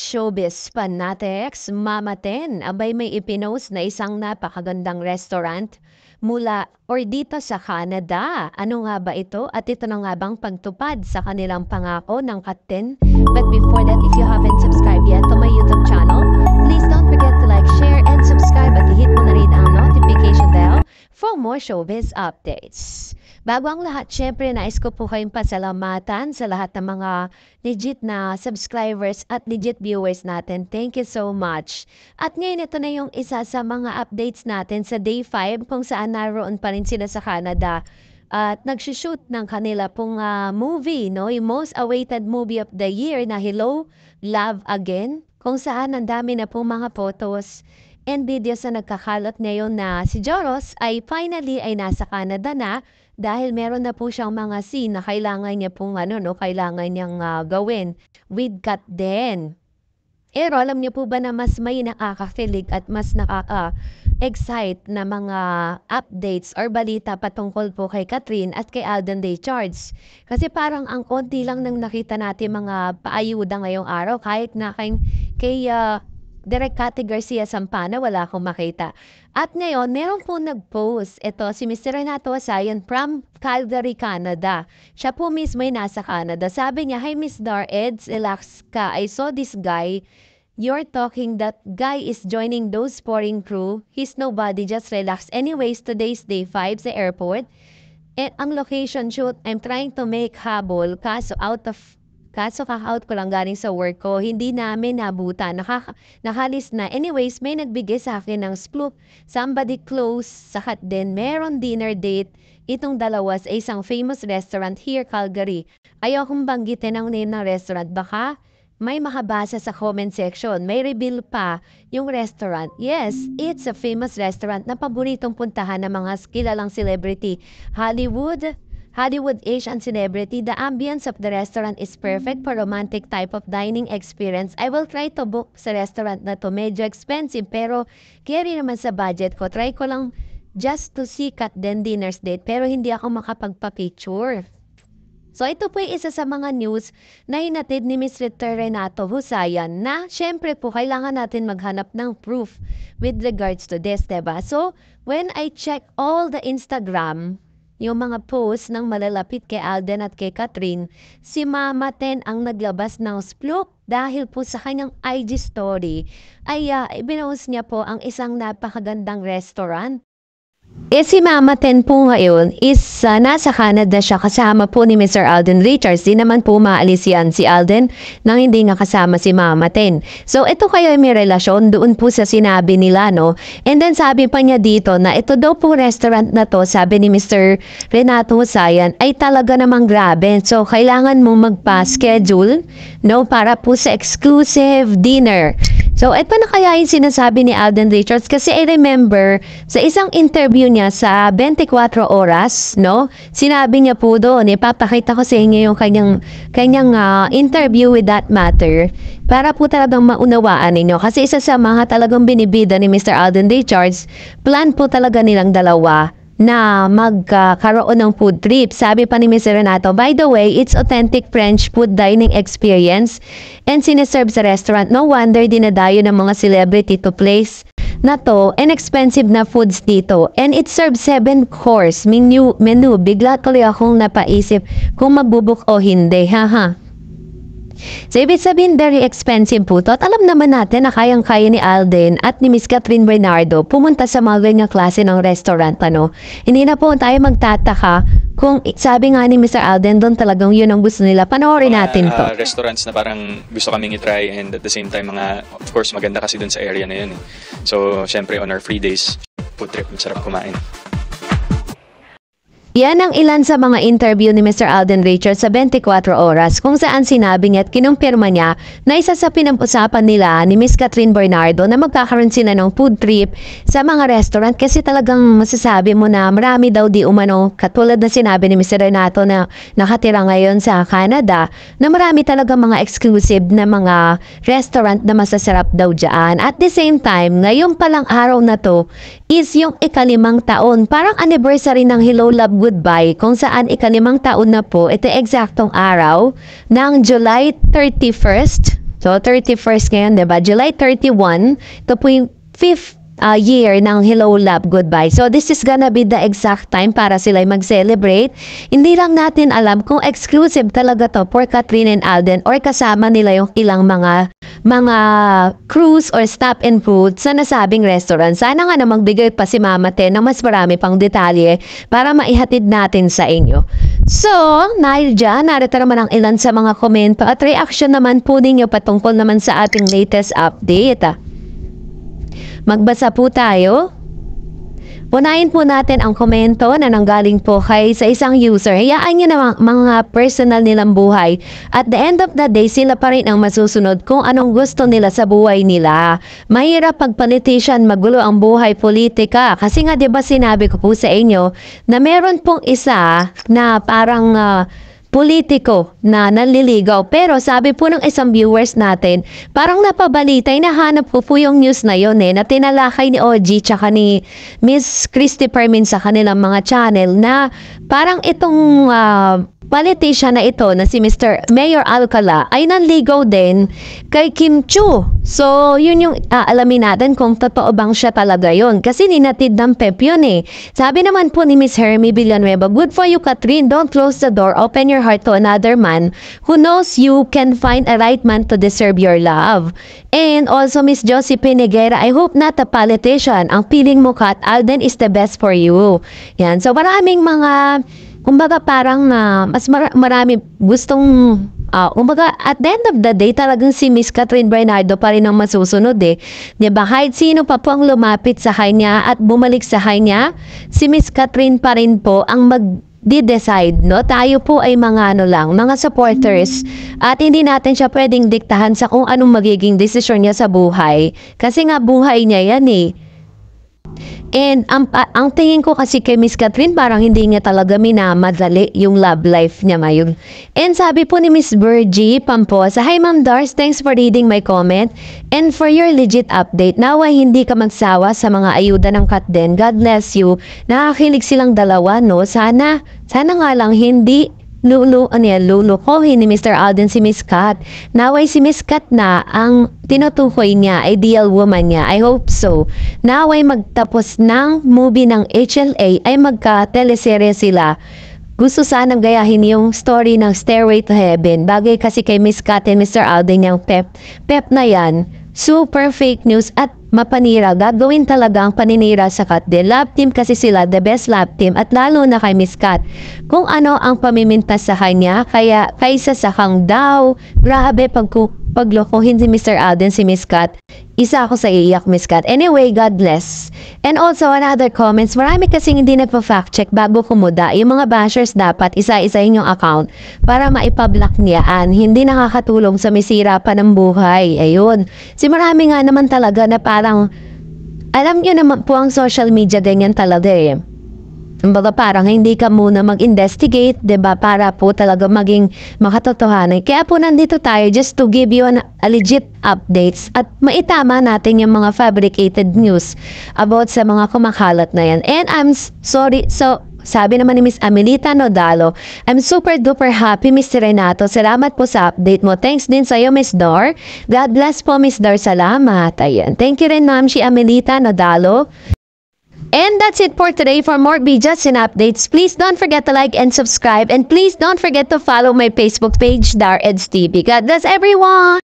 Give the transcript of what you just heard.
Showbiz Fanatics, Mama Ten, abay may ipinost na isang napakagandang restaurant mula or dito sa Canada. Ano nga ba ito? At ito na nga bang pagtupad sa kanilang pangako ng Kat 10? But before that, if you haven't subscribed yet to my YouTube channel, please don't forget to like, share, and subscribe at i-hit mo na rin ang notification bell for more showbiz updates. Bago ang lahat, syempre nais ko po kayong pasalamatan sa lahat ng mga legit na subscribers at legit viewers natin. Thank you so much. At ngayon ito na yung isa sa mga updates natin sa Day 5 kung saan naroon pa rin sila sa Canada at nagsushoot ng kanila pong movie, no? Yung most awaited movie of the year na Hello, Love Again, kung saan ang dami na pong mga photos and videos na nagkakalat ngayon na si Joros ay finally ay nasa Canada na dahil meron na po siyang mga scene na kailangan niya pong kailangan niyang gawin with Kat Den. Pero alam niyo po ba na mas may nakakakilig at mas nakaka-excite na mga updates or balita patungkol po kay Catherine at kay Alden Richards. Kasi parang ang konti lang nang nakita natin mga paayuda ngayong araw kahit na kay Direk Cathy Garcia Sampana, wala akong makita. At ngayon, meron po nag-post. Ito, si Mr. Renato Asayan from Calgary, Canada. Siya po mismo ay nasa Canada. Sabi niya, "Hi Miss Dar Eds, relax ka. I saw this guy. You're talking that guy is joining those foreign crew. He's nobody, just relax. Anyways, today's day 5 sa airport. And ang location shoot, I'm trying to make habol. Kaso kaka-out ko lang galing sa work ko, hindi namin nabutan, nakalis na. Anyways, may nagbigay sa akin ng sploop. Somebody close sa Kat Den, meron dinner date. Itong dalawa sa isang famous restaurant here, Calgary. Ayokong banggitin ang name ng restaurant, baka may makabasa sa comment section. May reveal pa yung restaurant. Yes, it's a famous restaurant na paboritong puntahan ng mga kilalang celebrity. Hollywood Asian celebrity. The ambience of the restaurant is perfect for romantic type of dining experience. I will try to book sa restaurant na to. Medyo expensive pero carry naman sa budget ko. Try ko lang just to see Kat Den dinner's date pero hindi ako makapagpa-picture." So ito po yung isa sa mga news na hinatid ni Ms. Renato Husayan na syempre po kailangan natin maghanap ng proof with regards to this, diba? So when I check all the Instagram, yung mga posts ng malalapit kay Alden at kay Catherine, si Mama Ten ang naglabas ng splook dahil po sa kanyang IG story ay ibinost niya po ang isang napakagandang restaurant. Si Mama Ten po ngayon is nasa Canada siya kasama po ni Mr. Alden Richards. Di naman po maalis yan si Alden nang hindi nga kasama si Mama Ten. So ito kayo ay may relasyon doon po sa sinabi nila, no? And then sabi pa niya dito na ito daw po restaurant na to, sabi ni Mr. Renato Husayan, ay talaga namang grabe. So kailangan mong magpa-schedule, no? Para po sa exclusive dinner. So, ito na kaya yung sinasabi ni Alden Richards kasi I remember sa isang interview niya sa 24 Oras, no? Sinabi niya po doon, ipapakita ko sa inyo yung kanyang interview with that matter para po talagang maunawaan ninyo. Kasi isa sa mga talagang binibida ni Mr. Alden Richards, plan po talaga nilang dalawa na magkaroon ng food trip. Sabi pa ni Mr. Renato, "By the way, it's authentic French food dining experience and siniserve sa restaurant. No wonder dinadayo ng mga celebrity to place na to and expensive na foods dito. And it serves 7-course menu. Bigla tuloy akong napaisip kung magbubuk o hindi. Haha." So, ibig sabihin, very expensive po to. At alam naman natin na kayang-kaya ni Alden at ni Miss Catherine Bernardo pumunta sa mga ganyang klase ng restaurant, ano. Hindi na po tayo magtataka kung sabi nga ni Mr. Alden doon talagang yun ang gusto nila. Panoorin natin to. Restaurants na parang gusto kaming i-try and at the same time of course, maganda kasi doon sa area na yun. So, syempre, on our free days, food trip, masarap kumain. Yan ang ilan sa mga interview ni Mr. Alden Richards sa 24 Oras kung saan sinabi niya at kinumpirma niya na isa sa pinag-usapan nila ni Miss Catherine Bernardo na magkakaroon sila ng food trip sa mga restaurant kasi talagang masasabi mo na marami daw di umano katulad na sinabi ni Mr. Renato na nakatira ngayon sa Canada na marami talaga mga exclusive na mga restaurant na masasarap daw dyan. At the same time, ngayon palang araw na to is yung ika-5 taon, parang anniversary ng Hello Love Goodbye kung saan ika-5 taon na po, ito eksaktong araw ng July 31st So, 31st ngayon, diba? July 31, ito po yung 5th year ng Hello Love Goodbye. So this is gonna be the exact time para sila mag-celebrate. Hindi lang natin alam kung exclusive talaga to for Kathryn and Alden or kasama nila yung ilang mga cruise or stop and food sa nasabing restaurant. Sana nga na magbigay pa si Mama Ten ng mas marami pang detalye para maihatid natin sa inyo. So, dahil dyan, narito naman ang ilan sa mga komento at reaction naman po ninyo patungkol naman sa ating latest update. Magbasa po tayo. Unahin po natin ang komento na nanggaling po kay sa isang user. Hayaan nyo na mga personal nilang buhay. At the end of the day, sila pa rin ang masusunod kung anong gusto nila sa buhay nila. Mahirap pag politician magulo ang buhay politika. Kasi nga 'di ba sinabi ko po sa inyo na meron pong isa na parang politiko na nanliligaw. Pero sabi po ng isang viewers natin, parang napabalitay, nahanap po yung news na yun na tinalakay ni OG tsaka ni Miss Christy Permin sa kanilang mga channel na parang itong politician na ito na si Mr. Mayor Alcala ay nanligaw din kay Kim Chiu. So, yun yung alamin natin kung totoo bang siya talaga yun. Kasi ninatid ng Pep yun eh. Sabi naman po ni Miss Hermie Villanueva, good for you, Kathryn. Don't close the door. Open your heart to another man who knows you can find a right man to deserve your love. And also, Miss Josephine Negera, I hope not a politician. Ang feeling mo, Kat, Alden is the best for you. Yan. So, maraming mga kumbaga parang mas marami gustong kumbaga at the end of the day talagang si Miss Kathryn Bernardo pa rin ang masusunod eh. 'Di ba? Kahit sino pa po ang lumapit sa kanya at bumalik sa kanya, si Miss Kathryn pa rin po ang decide, no? Tayo po ay mga mga supporters at hindi natin siya pwedeng diktahan sa kung anong magiging desisyon niya sa buhay. Kasi nga buhay niya yan eh. And ang tingin ko kasi kay Miss Kathryn parang hindi niya talaga minamadali yung love life niya ngayon. And sabi po ni Miss Virgie Pamposa, hi Ma'am Dars, thanks for reading my comment and for your legit update. Nawa hindi ka magsawa sa mga ayuda ng Katden. God bless you. Nakakilig silang dalawa, no? Sana nga lang hindi lulukohin ni Mr. Alden si Miss Kat. Naway si Miss Kat na ang tinutukoy niya, ideal woman niya. I hope so. Naway magtapos ng movie ng HLA ay magka-teleserye sila. Gusto sanang gayahin yung story ng Stairway to Heaven. Bagay kasi kay Miss Kat and Mr. Alden yung pep na yan. Super fake news at mapanira. Gagawin talaga ang paninira sa Katden. Love team kasi sila, the best love team at lalo na kay Miss Kat. Kung ano ang pamimintas sa kanya, kaya kaysa sa kang daw, grabe paglokohin si Mr. Alden si Miss Kat. Isa ako sa iiyak, Miss Kat. Anyway, God bless. And also, another comments, marami kasing hindi nagpa-fact check bago kumuda. Yung mga bashers dapat isa-isahin yung account para maipablock niyaan. Hindi nakakatulong sa misira pa ng buhay. Ayun. Si marami nga naman talaga na parang, alam niyo naman po ang social media ganyan talaga eh. Kumbaga parang hindi ka muna mag-investigate, 'di ba? Para po talaga maging makatotohanan. Kaya po nandito tayo just to give you a legit updates at maitama natin yung mga fabricated news about sa mga kumakalat na yan. And I'm sorry, so sabi naman ni Miss Amelita Nodalo, I'm super duper happy, Mr. Renato. Salamat po sa update mo. Thanks din sa'yo, Miss Dor. God bless po, Miss Dor. Salamat. Ayan. Thank you rin, ma'am, si Amelita Nodalo. And that's it for today. For more videos and updates, please don't forget to like and subscribe. And please don't forget to follow my Facebook page, Dar Eds TV. God bless everyone!